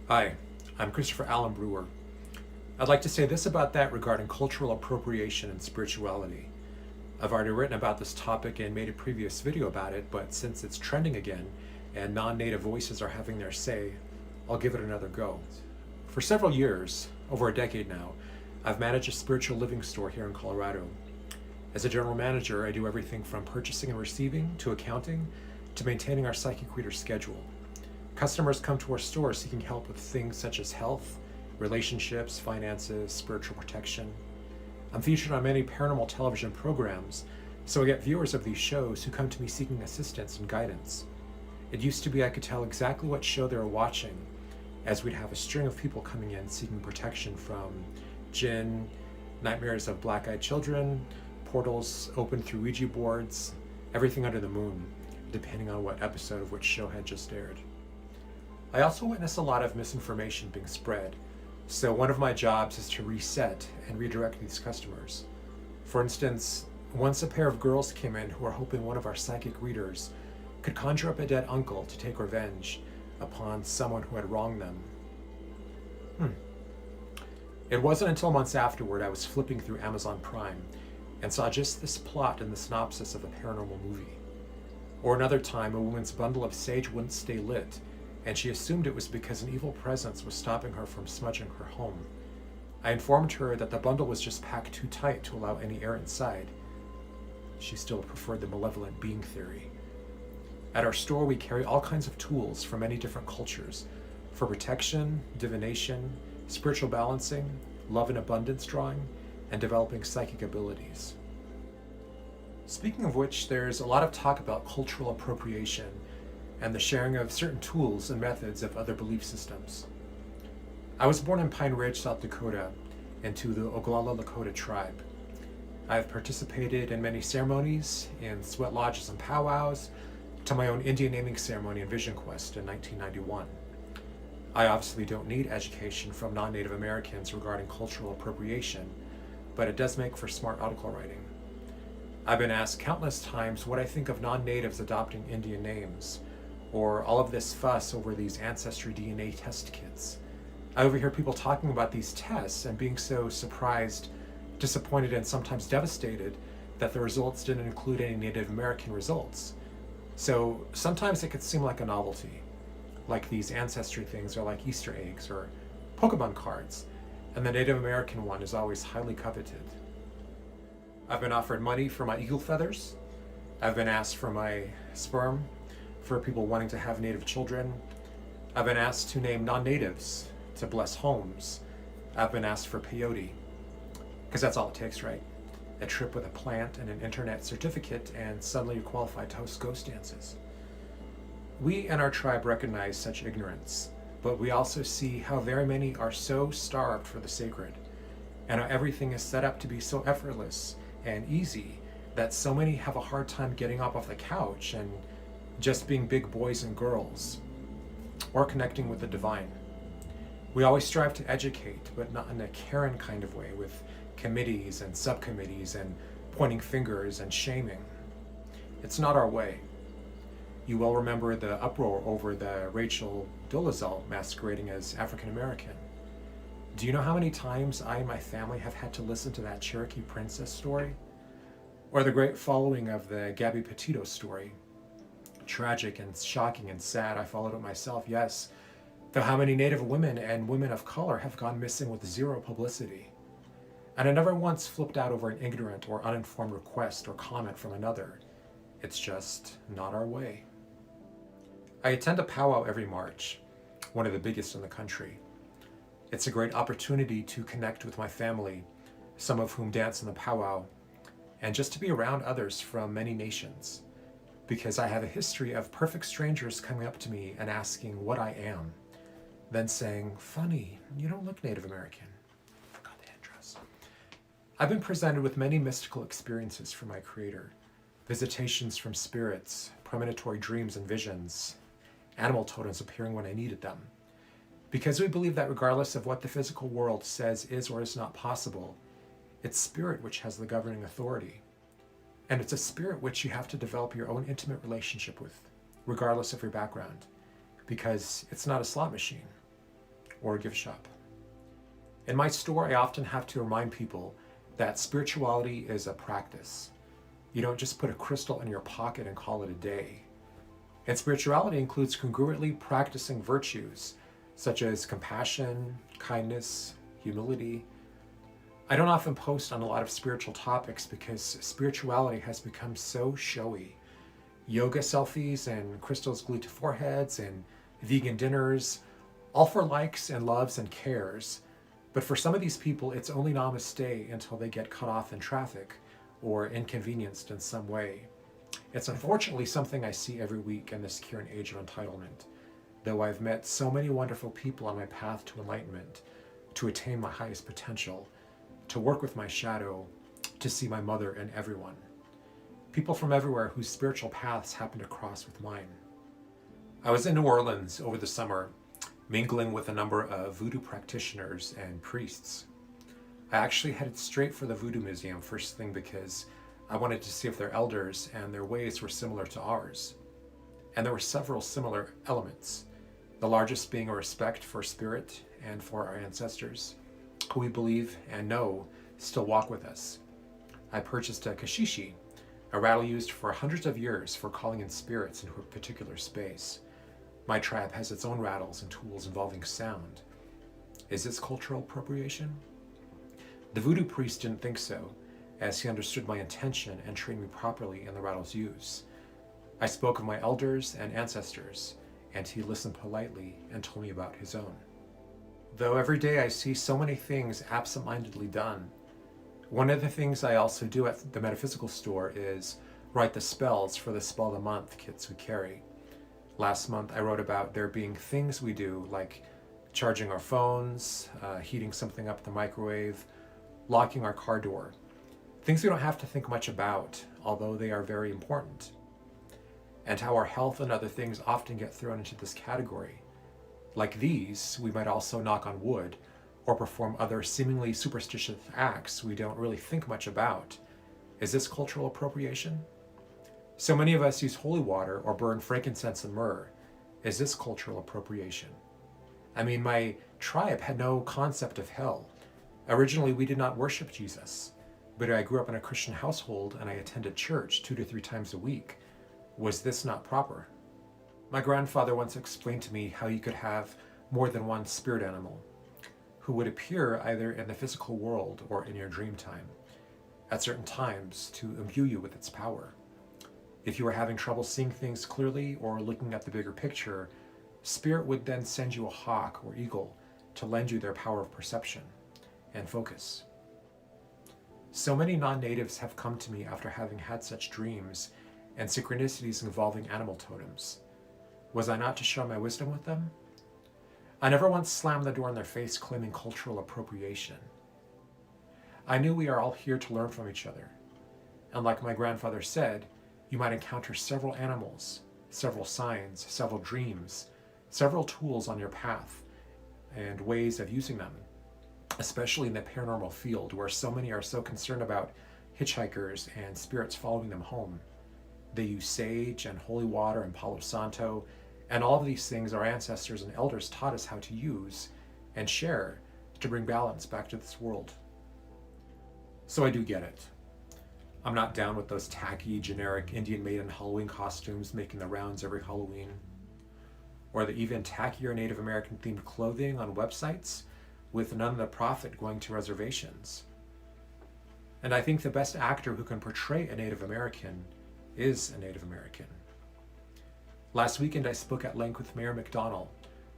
Hi, I'm Christopher Allen Brewer. I'd like to say this about that regarding cultural appropriation and spirituality. I've already written about this topic and made a previous video about it, but since it's trending again and non-native voices are having their say, I'll give it another go. For several years, over a decade now, I've managed a spiritual living store here in Colorado. As a general manager, I do everything from purchasing and receiving to accounting to maintaining our psychic reader schedule. Customers come to our store seeking help with things such as health, relationships, finances, spiritual protection. I'm featured on many paranormal television programs, so I get viewers of these shows who come to me seeking assistance and guidance. It used to be I could tell exactly what show they were watching, as we'd have a string of people coming in seeking protection from jinn, nightmares of black-eyed children, portals open through Ouija boards, everything under the moon, depending on what episode of which show had just aired. I also witness a lot of misinformation being spread, so one of my jobs is to reset and redirect these customers. For instance, once a pair of girls came in who were hoping one of our psychic readers could conjure up a dead uncle to take revenge upon someone who had wronged them. It wasn't until months afterward I was flipping through Amazon Prime and saw just this plot in the synopsis of a paranormal movie. Or another time, a woman's bundle of sage wouldn't stay lit, and she assumed it was because an evil presence was stopping her from smudging her home. I informed her that the bundle was just packed too tight to allow any air inside. She still preferred the malevolent being theory. At our store, we carry all kinds of tools from many different cultures for protection, divination, spiritual balancing, love and abundance drawing, and developing psychic abilities. Speaking of which, there's a lot of talk about cultural appropriation and the sharing of certain tools and methods of other belief systems. I was born in Pine Ridge, South Dakota, into the Oglala Lakota tribe. I have participated in many ceremonies, in sweat lodges and powwows, to my own Indian naming ceremony and Vision Quest in 1991. I obviously don't need education from non-Native Americans regarding cultural appropriation, but it does make for smart article writing. I've been asked countless times what I think of non-natives adopting Indian names, or all of this fuss over these ancestry DNA test kits. I overhear people talking about these tests and being so surprised, disappointed, and sometimes devastated that the results didn't include any Native American results. So sometimes it could seem like a novelty, like these ancestry things are like Easter eggs or Pokemon cards, and the Native American one is always highly coveted. I've been offered money for my eagle feathers. I've been asked for my sperm for people wanting to have native children. I've been asked to name non-natives to bless homes. I've been asked for peyote, because that's all it takes, right? A trip with a plant and an internet certificate, and suddenly you're qualified to host ghost dances. We and our tribe recognize such ignorance, but we also see how very many are so starved for the sacred, and how everything is set up to be so effortless and easy that so many have a hard time getting up off the couch and just being big boys and girls, or connecting with the divine. We always strive to educate, but not in a Karen kind of way, with committees and subcommittees and pointing fingers and shaming. It's not our way. You will remember the uproar over the Rachel Dolezal masquerading as African American. Do you know how many times I and my family have had to listen to that Cherokee princess story? Or the great following of the Gabby Petito story? Tragic and shocking and sad. I followed it myself, yes. Though how many Native women and women of color have gone missing with zero publicity? And I never once flipped out over an ignorant or uninformed request or comment from another. It's just not our way. I attend a powwow every March, one of the biggest in the country. It's a great opportunity to connect with my family, some of whom dance in the powwow, and just to be around others from many nations, because I have a history of perfect strangers coming up to me and asking what I am, then saying, "Funny, you don't look Native American." Forgot the address. I've been presented with many mystical experiences from my Creator, visitations from spirits, premonitory dreams and visions, animal totems appearing when I needed them. Because we believe that regardless of what the physical world says is or is not possible, it's spirit which has the governing authority. And it's a spirit which you have to develop your own intimate relationship with, regardless of your background, because it's not a slot machine. or a gift shop. In my store, I often have to remind people that spirituality is a practice. You don't just put a crystal in your pocket and call it a day. And spirituality includes congruently practicing virtues such as compassion, kindness, humility. I don't often post on a lot of spiritual topics because spirituality has become so showy. Yoga selfies and crystals glued to foreheads and vegan dinners, all for likes and loves and cares. But for some of these people, it's only namaste until they get cut off in traffic or inconvenienced in some way. It's unfortunately something I see every week in this current age of entitlement, though I've met so many wonderful people on my path to enlightenment, to attain my highest potential, to work with my shadow, to see my mother and everyone. People from everywhere whose spiritual paths happen to cross with mine. I was in New Orleans over the summer, mingling with a number of voodoo practitioners and priests. I actually headed straight for the Voodoo Museum first thing because I wanted to see if their elders and their ways were similar to ours. And there were several similar elements, the largest being a respect for spirit and for our ancestors, who we believe and know still walk with us. I purchased a kashishi, a rattle used for hundreds of years for calling in spirits into a particular space. My tribe has its own rattles and tools involving sound. Is this cultural appropriation? The voodoo priest didn't think so, as he understood my intention and trained me properly in the rattle's use. I spoke of my elders and ancestors, and he listened politely and told me about his own. Though every day I see so many things absent-mindedly done, one of the things I also do at the metaphysical store is write the spells for the Spell of the Month kits we carry. Last month I wrote about there being things we do, like charging our phones, heating something up in the microwave, locking our car door. Things we don't have to think much about, although they are very important. And how our health and other things often get thrown into this category. Like these, we might also knock on wood or perform other seemingly superstitious acts we don't really think much about. Is this cultural appropriation? So many of us use holy water or burn frankincense and myrrh. Is this cultural appropriation? I mean, my tribe had no concept of hell. Originally, we did not worship Jesus, but I grew up in a Christian household and I attended church 2 to 3 times a week. Was this not proper? My grandfather once explained to me how you could have more than one spirit animal, who would appear either in the physical world or in your dream time, at certain times to imbue you with its power. If you were having trouble seeing things clearly or looking at the bigger picture, spirit would then send you a hawk or eagle to lend you their power of perception and focus. So many non-natives have come to me after having had such dreams and synchronicities involving animal totems. Was I not to share my wisdom with them? I never once slammed the door in their face claiming cultural appropriation. I knew we are all here to learn from each other. And like my grandfather said, you might encounter several animals, several signs, several dreams, several tools on your path, and ways of using them, especially in the paranormal field where so many are so concerned about hitchhikers and spirits following them home. They use sage and holy water and Palo Santo, and all of these things our ancestors and elders taught us how to use and share to bring balance back to this world. So I do get it. I'm not down with those tacky, generic Indian maiden Halloween costumes making the rounds every Halloween, or the even tackier Native American themed clothing on websites with none of the profit going to reservations. And I think the best actor who can portray a Native American is a Native American. Last weekend I spoke at length with Mayor McDonald,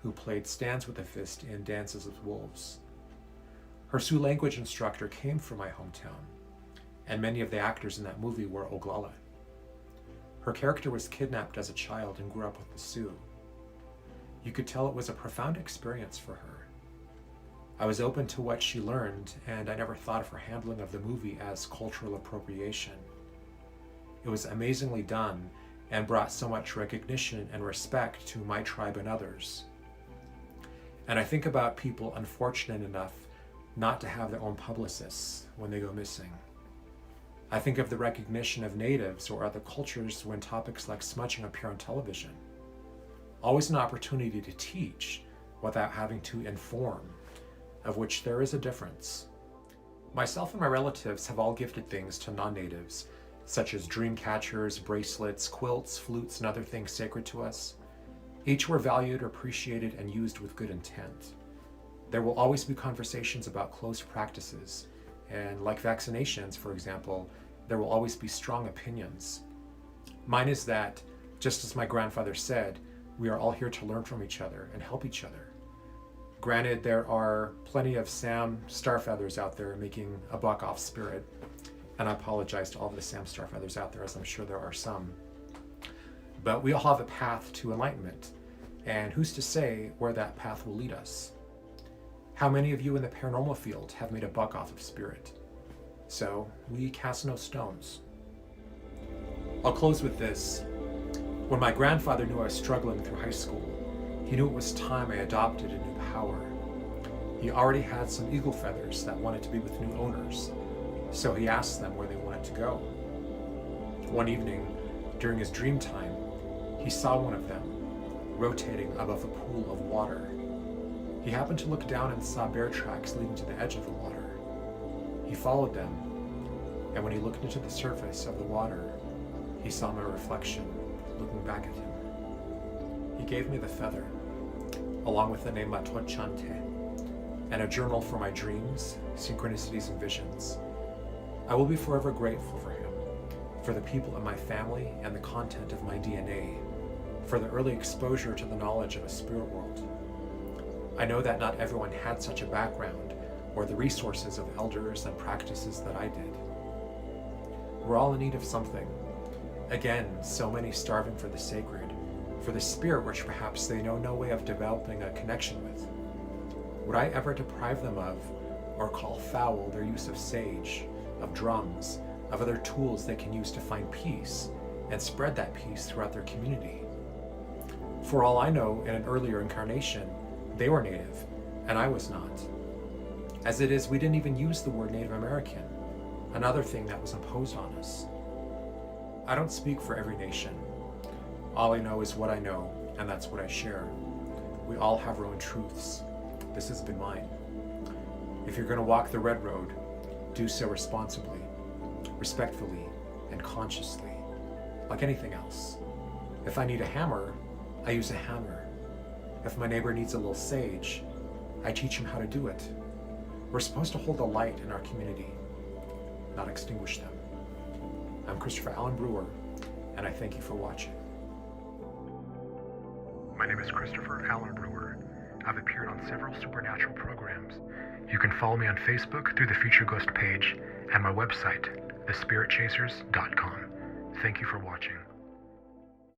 who played Stands with a Fist in Dances with Wolves. Her Sioux language instructor came from my hometown, and many of the actors in that movie were Oglala. Her character was kidnapped as a child and grew up with the Sioux. You could tell it was a profound experience for her. I was open to what she learned, and I never thought of her handling of the movie as cultural appropriation. It was amazingly done and brought so much recognition and respect to my tribe and others. And I think about people unfortunate enough not to have their own publicists when they go missing. I think of the recognition of natives or other cultures when topics like smudging appear on television. Always an opportunity to teach, without having to inform, of which there is a difference. Myself and my relatives have all gifted things to non-natives, such as dream catchers, bracelets, quilts, flutes, and other things sacred to us. Each were valued, appreciated, and used with good intent. There will always be conversations about close practices, and like vaccinations, for example, there will always be strong opinions. Mine is that, just as my grandfather said, we are all here to learn from each other and help each other. Granted, there are plenty of Sam Starfeathers out there making a buck off spirit, and I apologize to all of the Sam Starfeathers out there, as I'm sure there are some. But we all have a path to enlightenment, and who's to say where that path will lead us? How many of you in the paranormal field have made a buck off of spirit? So we cast no stones. I'll close with this. When my grandfather knew I was struggling through high school, he knew it was time I adopted a new power. He already had some eagle feathers that wanted to be with new owners, so he asked them where they wanted to go. One evening, during his dream time, he saw one of them rotating above a pool of water. He happened to look down and saw bear tracks leading to the edge of the water. He followed them, and when he looked into the surface of the water, he saw my reflection looking back at him. He gave me the feather, along with the name Matot Chante, and a journal for my dreams, synchronicities, and visions. I will be forever grateful for him, for the people in my family and the content of my DNA, for the early exposure to the knowledge of a spirit world. I know that not everyone had such a background or the resources of elders and practices that I did. We're all in need of something. Again, so many starving for the sacred, for the spirit which perhaps they know no way of developing a connection with. Would I ever deprive them of, or call foul, their use of sage, of drums, of other tools they can use to find peace and spread that peace throughout their community? For all I know, in an earlier incarnation, they were Native, and I was not. As it is, we didn't even use the word Native American, another thing that was imposed on us. I don't speak for every nation. All I know is what I know, and that's what I share. We all have our own truths. This has been mine. If you're going to walk the red road, do so responsibly, respectfully, and consciously, like anything else. If I need a hammer, I use a hammer. If my neighbor needs a little sage, I teach him how to do it. We're supposed to hold the light in our community, not extinguish them. I'm Christopher Allen Brewer, and I thank you for watching. My name is Christopher Allen Brewer. I've appeared on several supernatural programs. You can follow me on Facebook through the Future Ghost page and my website, thespiritchasers.com. Thank you for watching.